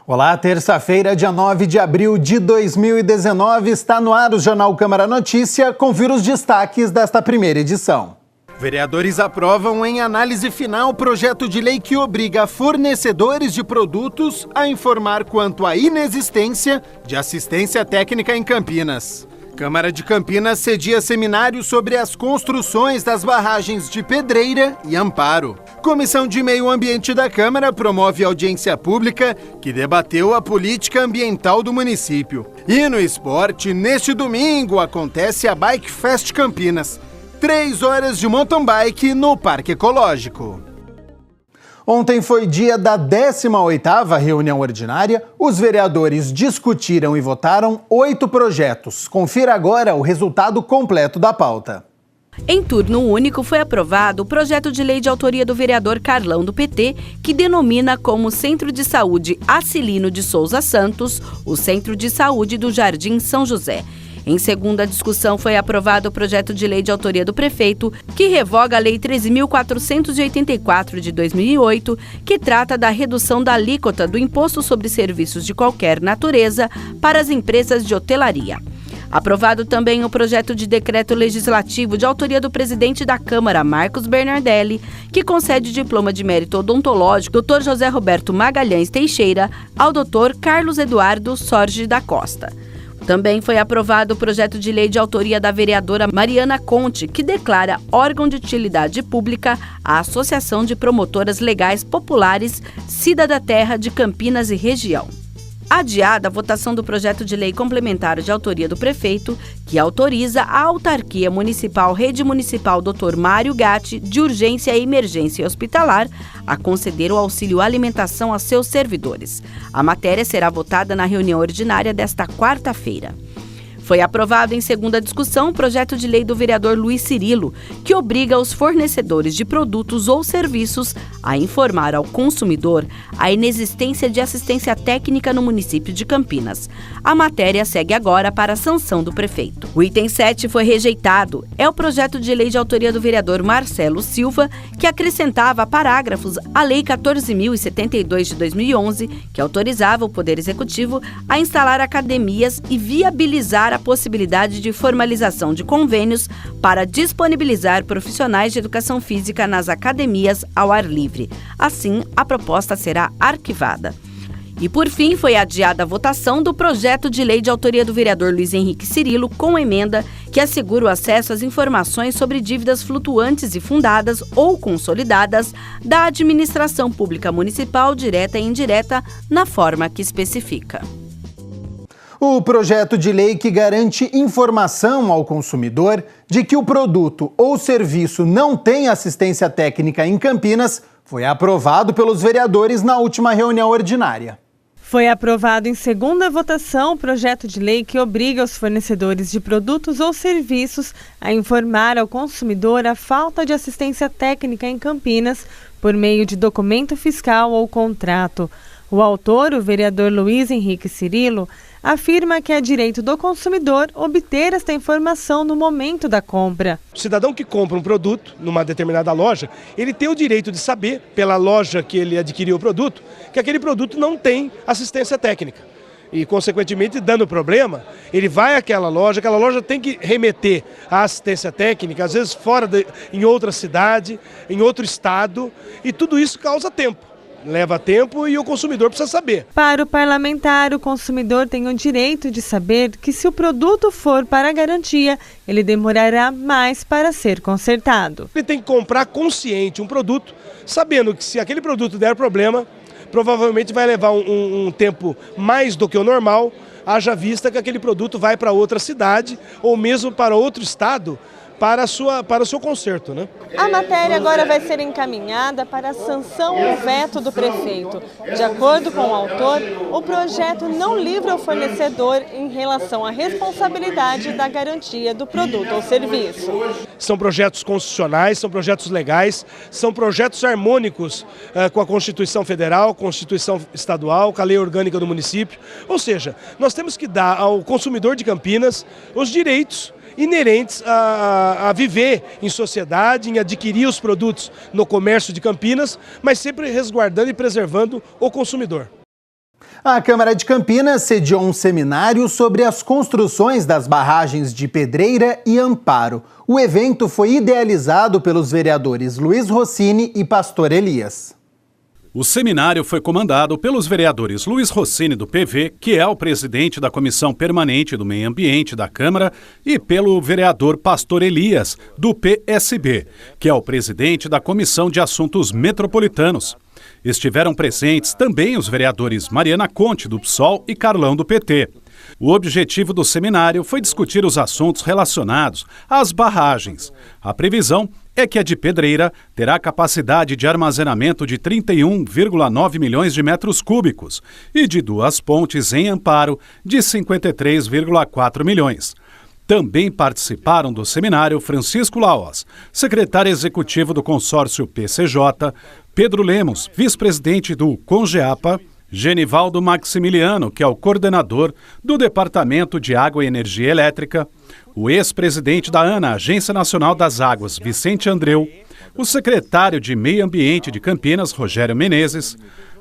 Olá, terça-feira, dia 9 de abril de 2019, está no ar o Jornal Câmara Notícia. Confira os destaques desta primeira edição. Vereadores aprovam em análise final o projeto de lei que obriga fornecedores de produtos a informar quanto à inexistência de assistência técnica em Campinas. Câmara de Campinas cedia seminário sobre as construções das barragens de Pedreira e Amparo. Comissão de Meio Ambiente da Câmara promove audiência pública que debateu a política ambiental do município. E no esporte, neste domingo, acontece a Bike Fest Campinas. 3 horas de mountain bike no Parque Ecológico. Ontem foi dia da 18ª reunião ordinária. Os vereadores discutiram e votaram 8 projetos. Confira agora o resultado completo da pauta. Em turno único foi aprovado o projeto de lei de autoria do vereador Carlão do PT, que denomina como Centro de Saúde Acilino de Souza Santos o Centro de Saúde do Jardim São José. Em segunda discussão foi aprovado o projeto de lei de autoria do prefeito, que revoga a Lei 13.484 de 2008, que trata da redução da alíquota do Imposto sobre Serviços de qualquer natureza para as empresas de hotelaria. Aprovado também o projeto de decreto legislativo de autoria do presidente da Câmara, Marcos Bernardelli, que concede diploma de mérito odontológico Dr. José Roberto Magalhães Teixeira ao Dr. Carlos Eduardo Sorge da Costa. Também foi aprovado o projeto de lei de autoria da vereadora Mariana Conte, que declara órgão de utilidade pública a Associação de Promotoras Legais Populares Cidadã Terra de Campinas e Região. Adiada a votação do projeto de lei complementar de autoria do prefeito, que autoriza a autarquia municipal Rede Municipal Dr. Mário Gatti, de urgência e emergência hospitalar, a conceder o auxílio alimentação a seus servidores. A matéria será votada na reunião ordinária desta quarta-feira. Foi aprovado em segunda discussão o projeto de lei do vereador Luiz Cirilo, que obriga os fornecedores de produtos ou serviços a informar ao consumidor a inexistência de assistência técnica no município de Campinas. A matéria segue agora para a sanção do prefeito. O item 7 foi rejeitado. É o projeto de lei de autoria do vereador Marcelo Silva, que acrescentava parágrafos à Lei 14.072 de 2011, que autorizava o Poder Executivo a instalar academias e viabilizar a possibilidade de formalização de convênios para disponibilizar profissionais de educação física nas academias ao ar livre. Assim, a proposta será arquivada. E, por fim, foi adiada a votação do projeto de lei de autoria do vereador Luiz Henrique Cirilo, com emenda que assegura o acesso às informações sobre dívidas flutuantes e fundadas ou consolidadas da administração pública municipal, direta e indireta, na forma que especifica. O projeto de lei que garante informação ao consumidor de que o produto ou serviço não tem assistência técnica em Campinas foi aprovado pelos vereadores na última reunião ordinária. Foi aprovado em segunda votação o projeto de lei que obriga os fornecedores de produtos ou serviços a informar ao consumidor a falta de assistência técnica em Campinas por meio de documento fiscal ou contrato. O autor, o vereador Luiz Henrique Cirilo, afirma que é direito do consumidor obter esta informação no momento da compra. O cidadão que compra um produto numa determinada loja, ele tem o direito de saber, pela loja que ele adquiriu o produto, que aquele produto não tem assistência técnica. E, consequentemente, dando problema, ele vai àquela loja tem que remeter a assistência técnica, às vezes em outra cidade, em outro estado, e tudo isso causa tempo. Leva tempo e o consumidor precisa saber. Para o parlamentar, o consumidor tem o direito de saber que se o produto for para garantia, ele demorará mais para ser consertado. Ele tem que comprar consciente um produto, sabendo que se aquele produto der problema, provavelmente vai levar um tempo mais do que o normal, haja vista que aquele produto vai para outra cidade ou mesmo para outro estado, para o seu conserto, né? A matéria agora vai ser encaminhada para a sanção ou veto do prefeito. De acordo com o autor, o projeto não livra o fornecedor em relação à responsabilidade da garantia do produto ou serviço. São projetos constitucionais, são projetos legais, são projetos harmônicos com a Constituição Federal, Constituição Estadual, com a Lei Orgânica do município. Ou seja, nós temos que dar ao consumidor de Campinas os direitos inerentes a viver em sociedade, em adquirir os produtos no comércio de Campinas, mas sempre resguardando e preservando o consumidor. A Câmara de Campinas sediou um seminário sobre as construções das barragens de Pedreira e Amparo. O evento foi idealizado pelos vereadores Luiz Rossini e Pastor Elias. O seminário foi comandado pelos vereadores Luiz Rossini, do PV, que é o presidente da Comissão Permanente do Meio Ambiente da Câmara, e pelo vereador Pastor Elias, do PSB, que é o presidente da Comissão de Assuntos Metropolitanos. Estiveram presentes também os vereadores Mariana Conte, do PSOL, e Carlão, do PT. O objetivo do seminário foi discutir os assuntos relacionados às barragens. A previsão é que a de Pedreira terá capacidade de armazenamento de 31,9 milhões de metros cúbicos e de Duas Pontes, em Amparo, de 53,4 milhões. Também participaram do seminário Francisco Laos, secretário executivo do consórcio PCJ, Pedro Lemos, vice-presidente do Congeapa, Genivaldo Maximiliano, que é o coordenador do Departamento de Água e Energia Elétrica, o ex-presidente da ANA, Agência Nacional das Águas, Vicente Andreu, o secretário de Meio Ambiente de Campinas, Rogério Menezes,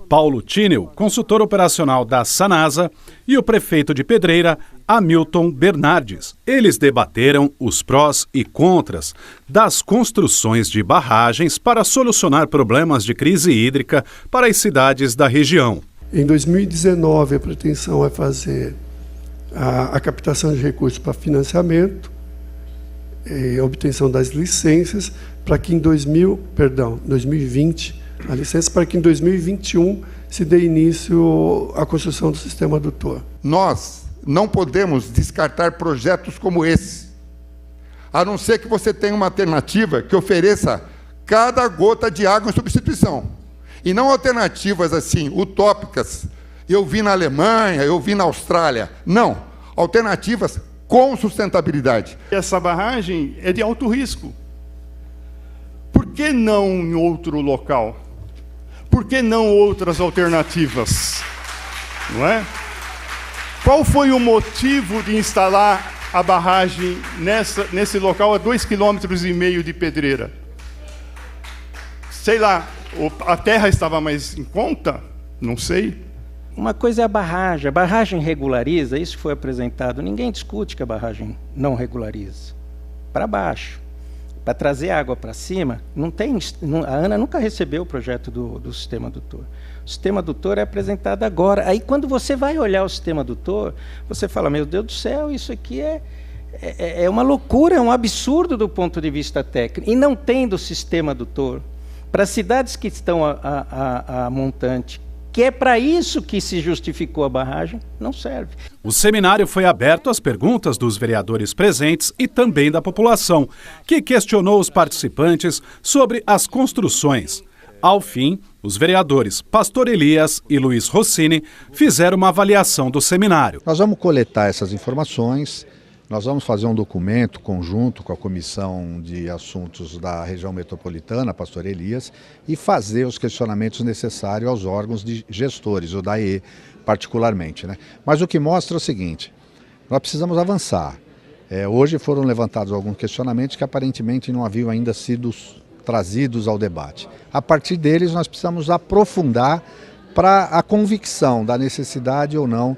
Paulo Tínel, consultor operacional da Sanasa, e o prefeito de Pedreira, Hamilton Bernardes. Eles debateram os prós e contras das construções de barragens para solucionar problemas de crise hídrica para as cidades da região. Em 2019, a pretensão é fazer a captação de recursos para financiamento e a obtenção das licenças para que em 2020, a licença para que em 2021 se dê início à construção do sistema adutor. Nós não podemos descartar projetos como esse, a não ser que você tenha uma alternativa que ofereça cada gota de água em substituição. E não alternativas assim, utópicas. Eu vi na Alemanha, eu vi na Austrália. Não, alternativas com sustentabilidade. Essa barragem é de alto risco. Por que não em outro local? Por que não outras alternativas? Não é? Qual foi o motivo de instalar a barragem nesse local a 2,5 km de Pedreira? Sei lá, a terra estava mais em conta? Não sei. Uma coisa é a barragem regulariza, isso foi apresentado, ninguém discute que a barragem não regulariza. Para baixo. Para trazer água para cima, a ANA nunca recebeu o projeto do sistema adutor. O sistema adutor é apresentado agora. Aí, quando você vai olhar o sistema adutor, você fala, meu Deus do céu, isso aqui é uma loucura, é um absurdo do ponto de vista técnico. E não tendo sistema adutor, para cidades que estão a montante, que é para isso que se justificou a barragem, não serve. O seminário foi aberto às perguntas dos vereadores presentes e também da população, que questionou os participantes sobre as construções. Ao fim, os vereadores Pastor Elias e Luiz Rossini fizeram uma avaliação do seminário. Nós vamos coletar essas informações. Nós vamos fazer um documento conjunto com a Comissão de Assuntos da Região Metropolitana, Pastor Elias, e fazer os questionamentos necessários aos órgãos de gestores, o DAE particularmente, né? Mas o que mostra é o seguinte, nós precisamos avançar. Hoje foram levantados alguns questionamentos que aparentemente não haviam ainda sido trazidos ao debate. A partir deles nós precisamos aprofundar para a convicção da necessidade ou não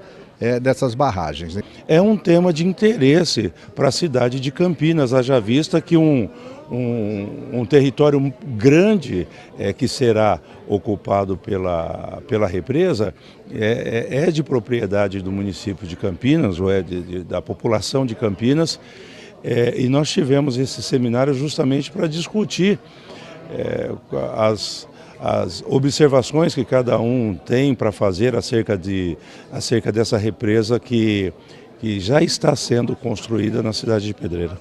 dessas barragens. É um tema de interesse para a cidade de Campinas, haja vista que um território grande que será ocupado pela represa é de propriedade do município de Campinas, ou da população de Campinas, e nós tivemos esse seminário justamente para discutir as observações que cada um tem para fazer acerca dessa represa que já está sendo construída na cidade de Pedreira.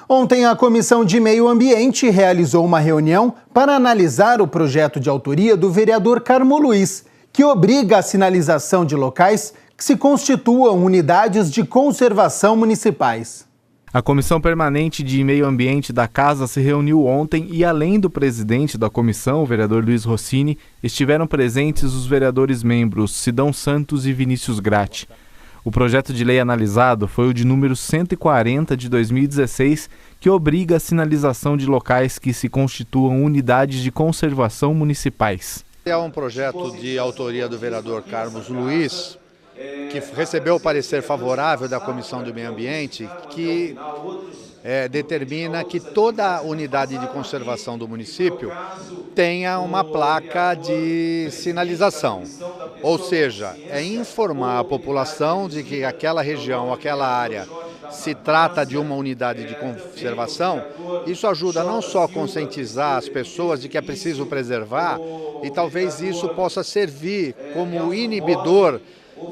Ontem, a Comissão de Meio Ambiente realizou uma reunião para analisar o projeto de autoria do vereador Carmo Luiz, que obriga a sinalização de locais que se constituam unidades de conservação municipais. A Comissão Permanente de Meio Ambiente da Casa se reuniu ontem e, além do presidente da comissão, o vereador Luiz Rossini, estiveram presentes os vereadores membros Sidão Santos e Vinícius Gratti. O projeto de lei analisado foi o de número 140 de 2016, que obriga a sinalização de locais que se constituam unidades de conservação municipais. É um projeto de autoria do vereador Carlos Luiz, que recebeu o parecer favorável da Comissão do Meio Ambiente, que determina que toda unidade de conservação do município tenha uma placa de sinalização. Ou seja, é informar a população de que aquela região, aquela área, se trata de uma unidade de conservação. Isso ajuda não só a conscientizar as pessoas de que é preciso preservar, e talvez isso possa servir como inibidor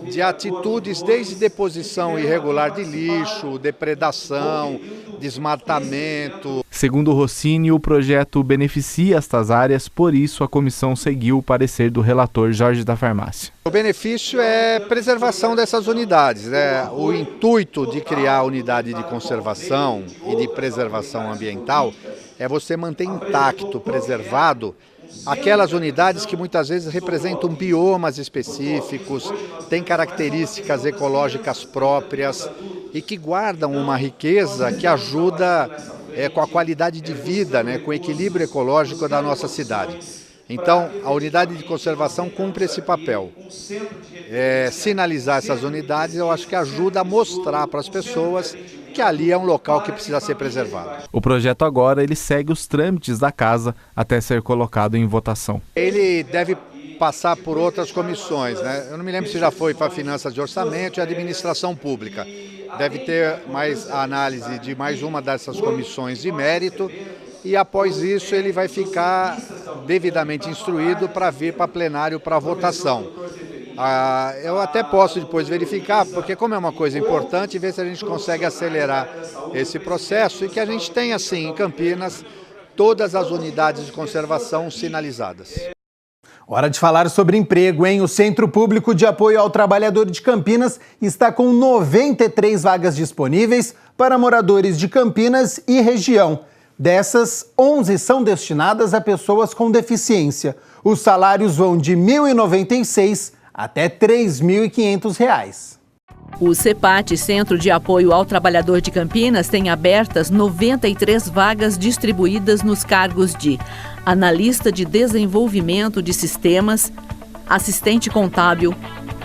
de atitudes desde deposição irregular de lixo, depredação, desmatamento. Segundo Rossini, o projeto beneficia estas áreas, por isso a comissão seguiu o parecer do relator Jorge da Farmácia. O benefício é preservação dessas unidades, né? O intuito de criar a unidade de conservação e de preservação ambiental é você manter intacto, preservado, aquelas unidades que muitas vezes representam biomas específicos, têm características ecológicas próprias e que guardam uma riqueza que ajuda com a qualidade de vida, né, com o equilíbrio ecológico da nossa cidade. Então, a unidade de conservação cumpre esse papel. Sinalizar essas unidades, eu acho que ajuda a mostrar para as pessoas que ali é um local que precisa ser preservado. O projeto agora ele segue os trâmites da casa até ser colocado em votação. Ele deve passar por outras comissões, né? Eu não me lembro se já foi para Finanças de Orçamento e Administração Pública. Deve ter mais análise de mais uma dessas comissões de mérito e após isso ele vai ficar devidamente instruído para vir para plenário para votação. Eu até posso depois verificar, porque como é uma coisa importante, ver se a gente consegue acelerar esse processo e que a gente tenha, assim, em Campinas, todas as unidades de conservação sinalizadas. Hora de falar sobre emprego, hein? O Centro Público de Apoio ao Trabalhador de Campinas está com 93 vagas disponíveis para moradores de Campinas e região. Dessas, 11 são destinadas a pessoas com deficiência. Os salários vão de R$ 1.096 até R$ 3.500. O CEPAT, Centro de Apoio ao Trabalhador de Campinas, tem abertas 93 vagas distribuídas nos cargos de analista de desenvolvimento de sistemas, assistente contábil,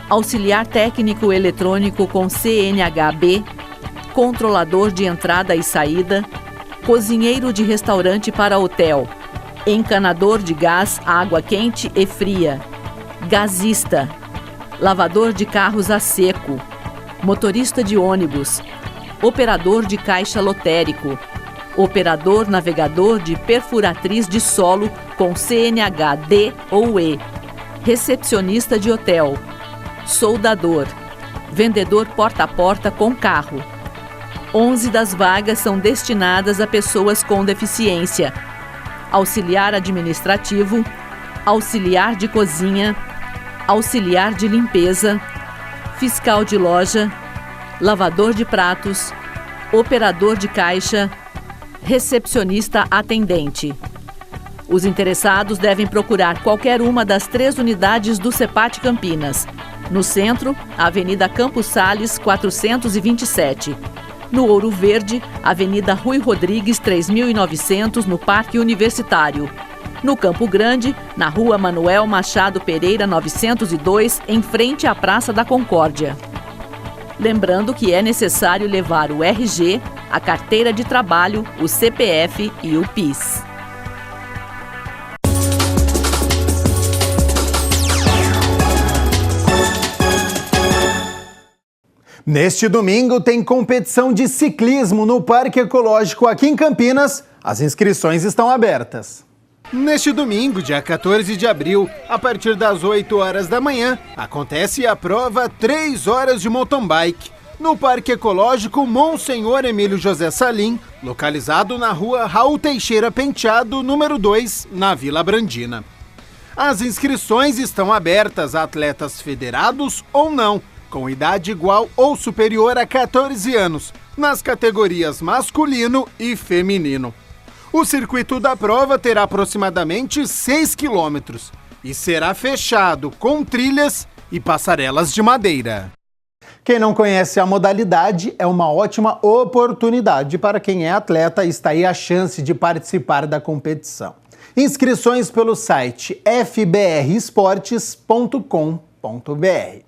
auxiliar técnico eletrônico com CNHB, controlador de entrada e saída, cozinheiro de restaurante para hotel, encanador de gás, água quente e fria, gasista, lavador de carros a seco, motorista de ônibus, operador de caixa lotérico, operador navegador de perfuratriz de solo com CNH D ou E, recepcionista de hotel, soldador, vendedor porta a porta com carro. 11 das vagas são destinadas a pessoas com deficiência, auxiliar administrativo, auxiliar de cozinha, auxiliar de limpeza, fiscal de loja, lavador de pratos, operador de caixa, recepcionista atendente. Os interessados devem procurar qualquer uma das 3 unidades do CEPAT Campinas. No centro, a Avenida Campos Sales, 427. No Ouro Verde, Avenida Rui Rodrigues, 3.900, no Parque Universitário. No Campo Grande, na Rua Manuel Machado Pereira, 902, em frente à Praça da Concórdia. Lembrando que é necessário levar o RG, a carteira de trabalho, o CPF e o PIS. Neste domingo tem competição de ciclismo no Parque Ecológico aqui em Campinas. As inscrições estão abertas. Neste domingo, dia 14 de abril, a partir das 8 horas da manhã, acontece a prova 3 horas de mountain bike no Parque Ecológico Monsenhor Emílio José Salim, localizado na rua Raul Teixeira Penteado, número 2, na Vila Brandina. As inscrições estão abertas a atletas federados ou não, com idade igual ou superior a 14 anos, nas categorias masculino e feminino. O circuito da prova terá aproximadamente 6 quilômetros e será fechado com trilhas e passarelas de madeira. Quem não conhece a modalidade, é uma ótima oportunidade para quem é atleta e está aí a chance de participar da competição. Inscrições pelo site fbresportes.com.br.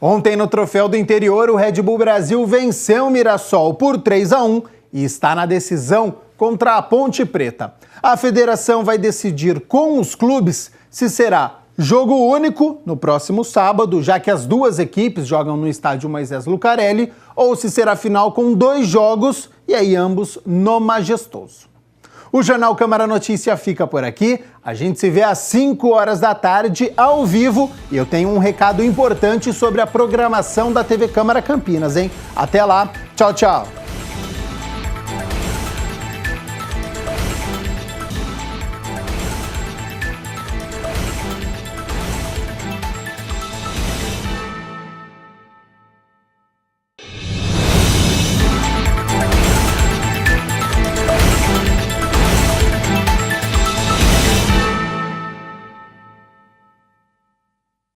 Ontem, no Troféu do Interior, o Red Bull Brasil venceu o Mirassol por 3-1 e está na decisão contra a Ponte Preta. A federação vai decidir com os clubes se será jogo único no próximo sábado, já que as duas equipes jogam no estádio Moisés Lucarelli, ou se será final com 2 jogos e aí ambos no Majestoso. O Jornal Câmara Notícia fica por aqui. A gente se vê às 5 horas da tarde, ao vivo. E eu tenho um recado importante sobre a programação da TV Câmara Campinas, hein? Até lá. Tchau, tchau.